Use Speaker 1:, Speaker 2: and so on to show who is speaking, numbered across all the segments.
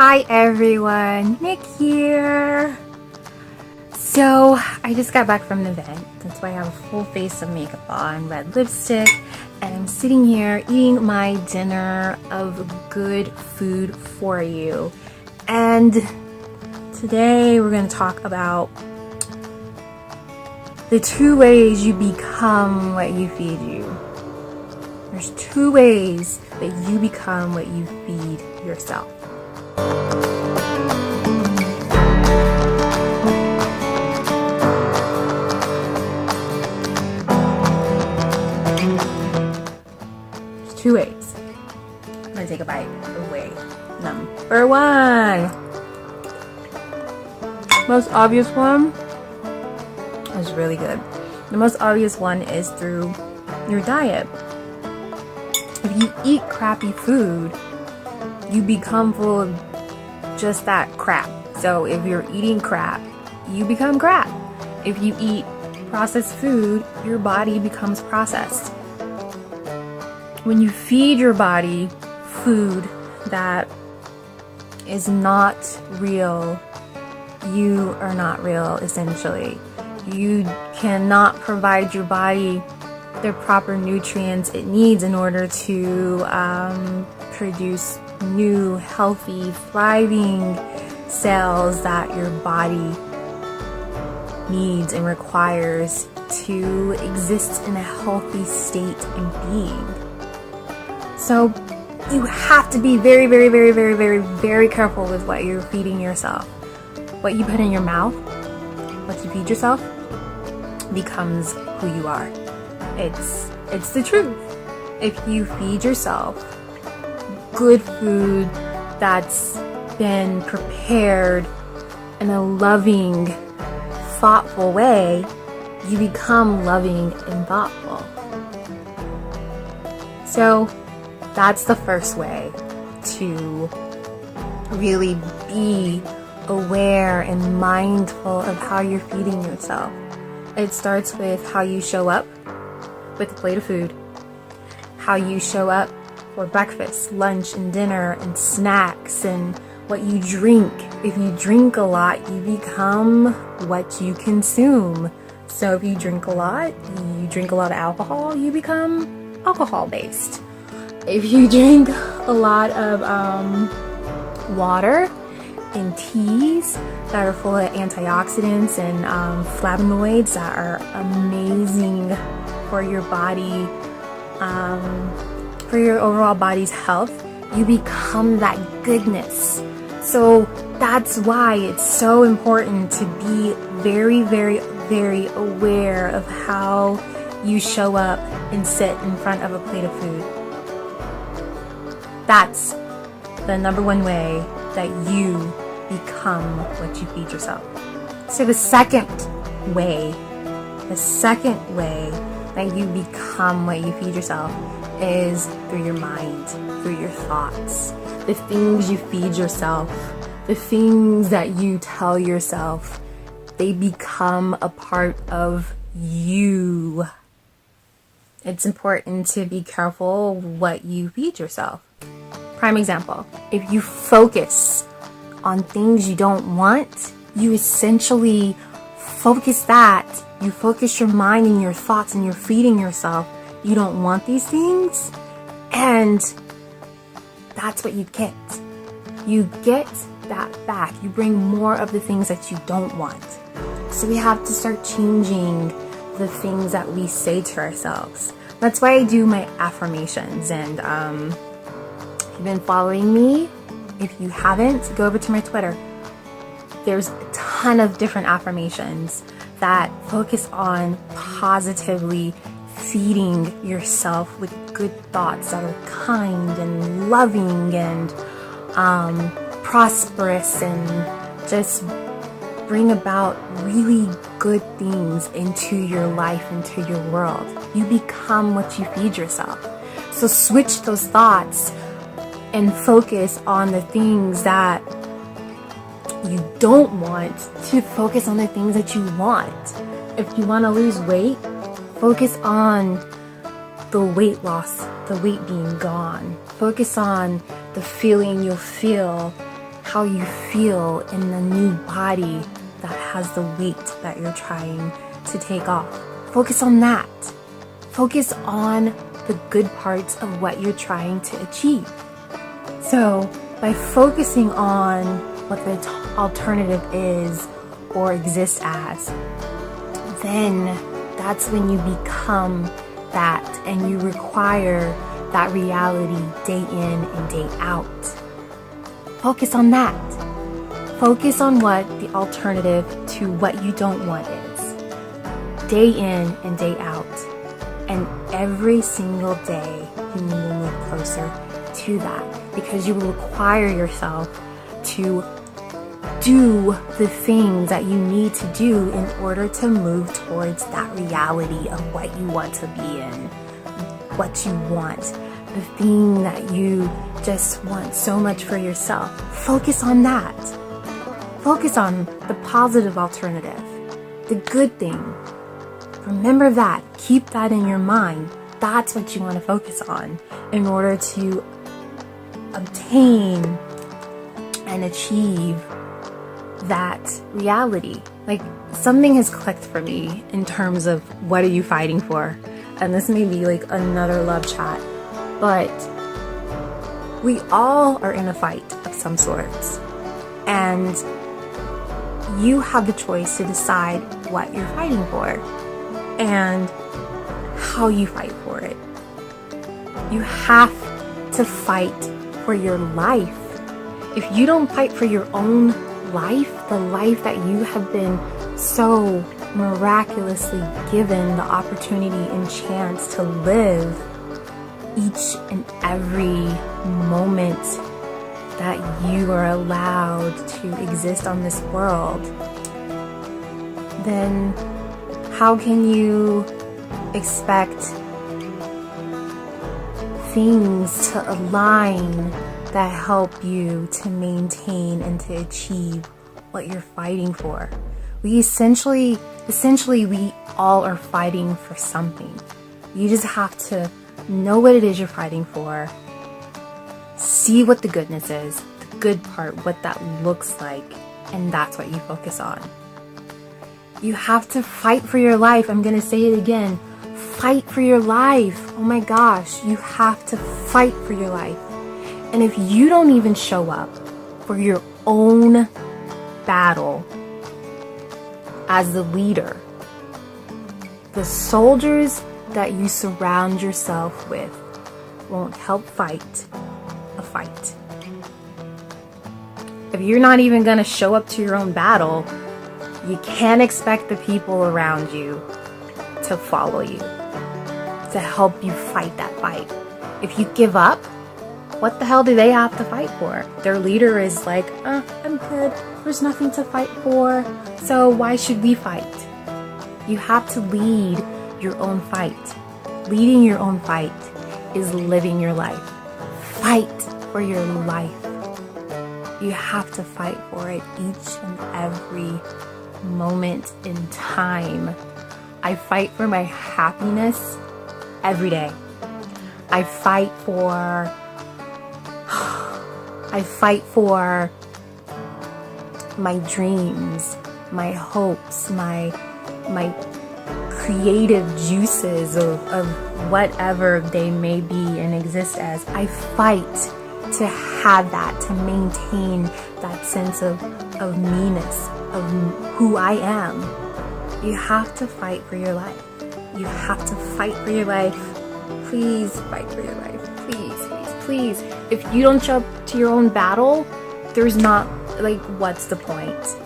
Speaker 1: Hi everyone, Nick here. So I just got back from an event. That's why I have a full face of makeup on, red lipstick, and I'm sitting here eating my dinner of good food for you. And today we're going to talk about the 2 ways you become what you feed you. There's 2 ways that you become what you feed yourself. There's 2 ways. I'm gonna take a bite away. Number 1. Most obvious one is really good. The most obvious one is through your diet. If you eat crappy food, you become full of just that crap. So if you're eating crap, you become crap. If you eat processed food, your body becomes processed. When you feed your body food that is not real, you are not real, essentially. You cannot provide your body the proper nutrients it needs in order to produce new, healthy, thriving cells that your body needs and requires to exist in a healthy state and being. So you have to be very, very, very, very, very, very careful with what you're feeding yourself. What you put in your mouth, what you feed yourself, becomes who you are. It's the truth. If you feed yourself good food that's been prepared in a loving, thoughtful way, you become loving and thoughtful. So that's the first way to really be aware and mindful of how you're feeding yourself. It starts with how you show up with a plate of food, how you show up for breakfast, lunch, and dinner, and snacks, and what you drink. If you drink a lot, you become what you consume. So if you drink a lot of alcohol, you become alcohol-based. If you drink a lot of water and teas that are full of antioxidants and flavonoids that are amazing for your body, for your overall body's health, you become that goodness. So that's why it's so important to be very, very, very aware of how you show up and sit in front of a plate of food. That's the number 1 way that you become what you feed yourself. So the second way that you become what you feed yourself is through your mind, through your thoughts. The things you feed yourself, the things that you tell yourself, they become a part of you. It's important to be careful what you feed yourself. Prime example, if you focus on things you don't want, you essentially focus that. You focus your mind and your thoughts and you're feeding yourself. You don't want these things, and that's what you get. You get that back. You bring more of the things that you don't want. So we have to start changing the things that we say to ourselves. That's why I do my affirmations. And if you've been following me, if you haven't, go over to my Twitter. There's a ton of different affirmations that focus on positively feeding yourself with good thoughts that are kind and loving and prosperous and just bring about really good things into your life, into your world. You become what you feed yourself. So switch those thoughts and focus on the things that you don't want to focus on the things that you want. If you want to lose weight, focus on the weight loss, the weight being gone. Focus on the feeling you'll feel how you feel in the new body that has the weight that you're trying to take off. Focus on that. Focus on the good parts of what you're trying to achieve. So by focusing on what the alternative is or exists as, then that's when you become that and you require that reality day in and day out. Focus on that. Focus on what the alternative to what you don't want is. Day in and day out. And every single day you will move closer to that, because you will require yourself to do the things that you need to do in order to move towards that reality of what you want to be in, what you want, the thing that you just want so much for yourself. Focus on that. Focus on the positive alternative, the good thing. Remember that. Keep that in your mind. That's what you want to focus on in order to obtain and achieve that reality. Like, something has clicked for me in terms of what are you fighting for? And this may be like another love chat, but we all are in a fight of some sorts. And you have the choice to decide what you're fighting for and how you fight for it. You have to fight for your life. If you don't fight for your own life, the life that you have been so miraculously given the opportunity and chance to live each and every moment that you are allowed to exist on this world, then how can you expect things to align that help you to maintain and to achieve what you're fighting for? We essentially we all are fighting for something. You just have to know what it is you're fighting for. See what the goodness is, the good part, what that looks like, and that's what you focus on. You have to fight for your life. I'm going to say it again. Fight for your life. Oh my gosh, you have to fight for your life. And if you don't even show up for your own battle as the leader, the soldiers that you surround yourself with won't help fight a fight. If you're not even going to show up to your own battle, you can't expect the people around you to follow you, to help you fight that fight. If you give up, what the hell do they have to fight for? Their leader is like, I'm good. There's nothing to fight for. So why should we fight? You have to lead your own fight. Leading your own fight is living your life. Fight for your life. You have to fight for it each and every moment in time. I fight for my happiness every day. I fight for my dreams, my hopes, my creative juices of whatever they may be and exist as. I fight to have that, to maintain that sense of me-ness, of who I am. You have to fight for your life. You have to fight for your life. Please fight for your life. Please, please, please. If you don't show up to your own battle, there's not, like, what's the point?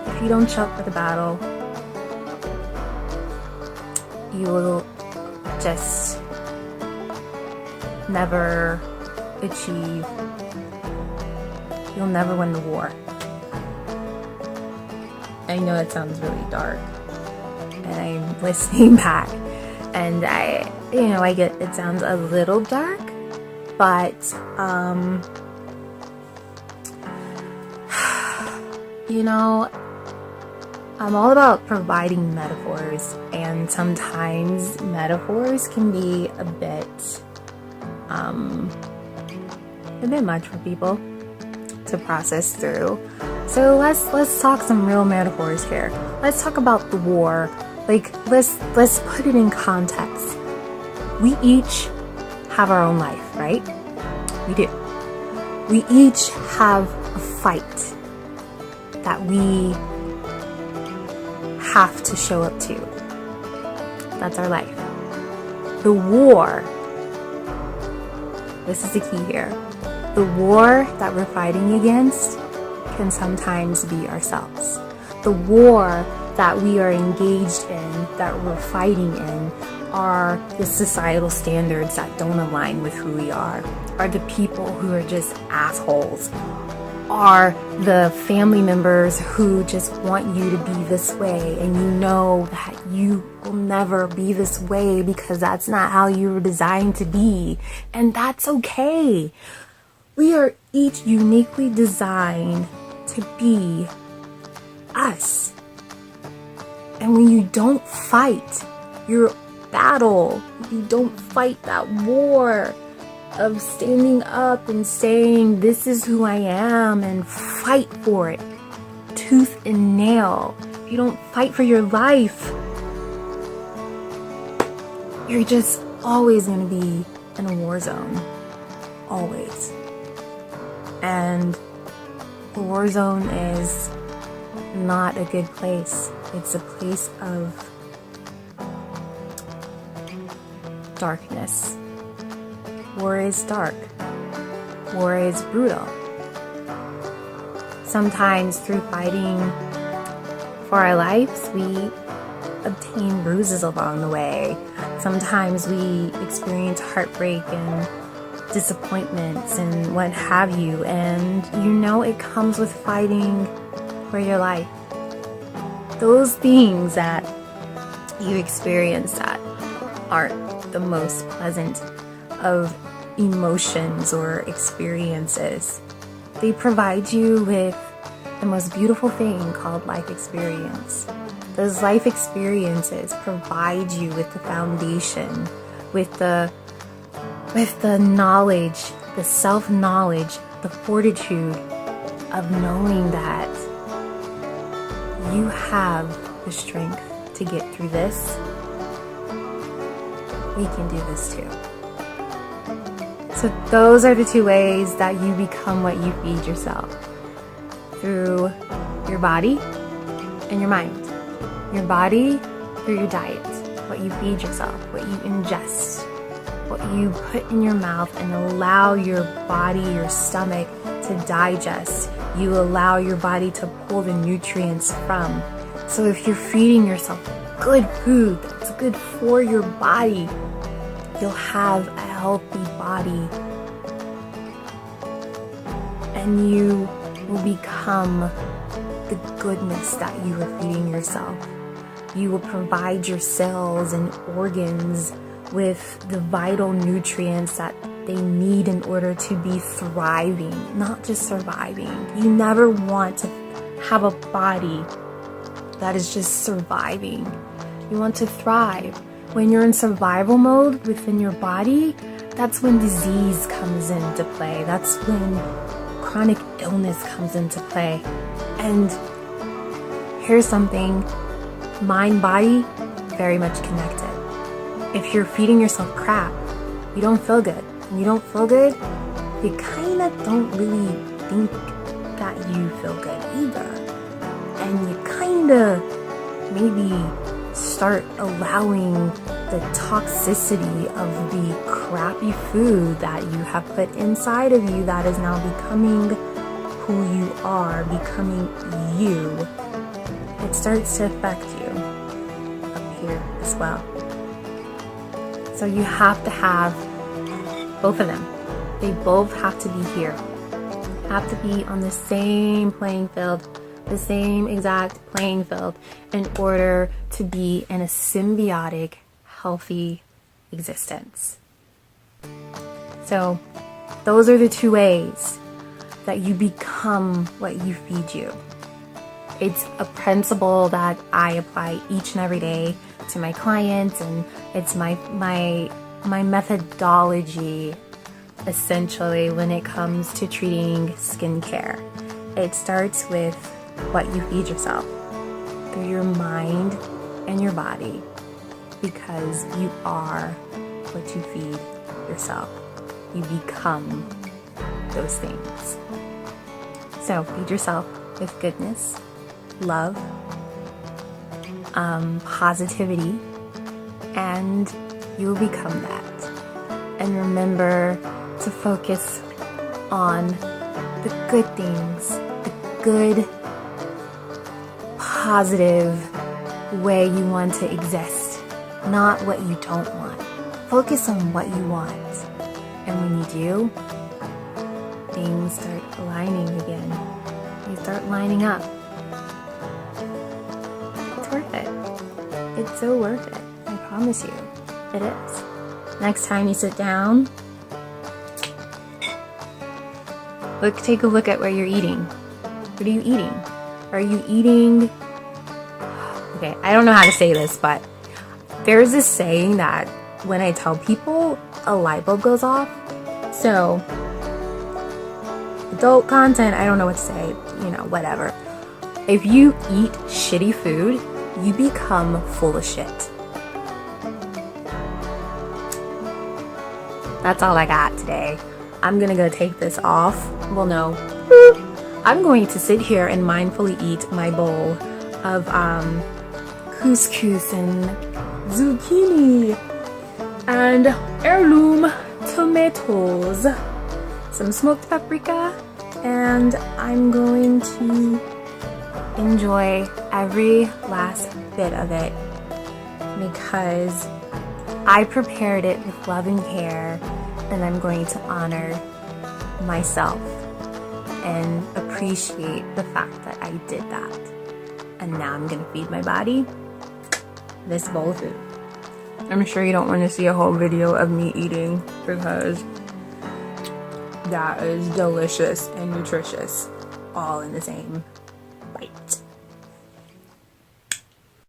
Speaker 1: If you don't show up for the battle, you will just never achieve, you'll never win the war. I know it sounds really dark, and I'm listening back, and I get it sounds a little dark, but I'm all about providing metaphors, and sometimes metaphors can be a bit much for people. to process through. So let's talk some real metaphors here. Let's talk about the war. Like, let's put it in context. We each have our own life, right? We do. We each have a fight that we have to show up to. That's our life. The war, this is the key here. The war that we're fighting against can sometimes be ourselves. The war that we are engaged in, that we're fighting in, are the societal standards that don't align with who we are the people who are just assholes, are the family members who just want you to be this way, and you know that you will never be this way because that's not how you were designed to be, and that's okay. We are each uniquely designed to be us. And when you don't fight your battle, you don't fight that war of standing up and saying, this is who I am, and fight for it, tooth and nail. If you don't fight for your life, you're just always going to be in a war zone. Always. And the war zone is not a good place. It's a place of darkness. War is dark. War is brutal. Sometimes through fighting for our lives, we obtain bruises along the way. Sometimes we experience heartbreak and disappointments and what have you, and you know it comes with fighting for your life. Those things that you experience that aren't the most pleasant of emotions or experiences, they provide you with the most beautiful thing called life experience. Those life experiences provide you with the foundation, with the knowledge, the self-knowledge, the fortitude of knowing that you have the strength to get through this. We can do this too. So those are the two ways that you become what you feed yourself. Through your body and your mind. Your body through your diet, what you feed yourself, what you ingest, what you put in your mouth and allow your body, your stomach to digest. You allow your body to pull the nutrients from. So if you're feeding yourself good food that's good for your body, you'll have a healthy body. And you will become the goodness that you are feeding yourself. You will provide your cells and organs with the vital nutrients that they need in order to be thriving, not just surviving. You never want to have a body that is just surviving. You want to thrive. When you're in survival mode within your body, that's when disease comes into play. That's when chronic illness comes into play. And here's something, mind, body, very much connected. If you're feeding yourself crap, you don't feel good. When you don't feel good, you kind of don't really think that you feel good either. And you kind of maybe start allowing the toxicity of the crappy food that you have put inside of you that is now becoming who you are, becoming you. It starts to affect you up here as well. So you have to have both of them. They both have to be here. Have to be on the same playing field, the same exact playing field in order to be in a symbiotic, healthy existence. So those are the two ways that you become what you feed you. It's a principle that I apply each and every day to my clients, and it's my methodology essentially when it comes to treating skincare. It starts with what you feed yourself through your mind and your body, because you are what you feed yourself. You become those things. So feed yourself with goodness, love, positivity, and you will become that. And remember to focus on the good things, the good, positive way you want to exist, not what you don't want. Focus on what you want. And when you do, things start aligning again. They start lining up. It's worth it. It's so worth it. I promise you, it is. Next time you sit down, take a look at what you're eating. What are you eating? Are you eating... Okay, I don't know how to say this, but there's this saying that when I tell people, a light bulb goes off. So, adult content, I don't know what to say, whatever. If you eat shitty food, you become full of shit. That's all I got today. I'm gonna go take this off. Well, no. I'm going to sit here and mindfully eat my bowl of couscous and zucchini and heirloom tomatoes, some smoked paprika, and I'm going to enjoy every last bit of it because I prepared it with love and care, and I'm going to honor myself and appreciate the fact that I did that. And now I'm gonna feed my body this bowl of food. I'm sure you don't want to see a whole video of me eating because that is delicious and nutritious all in the same bite.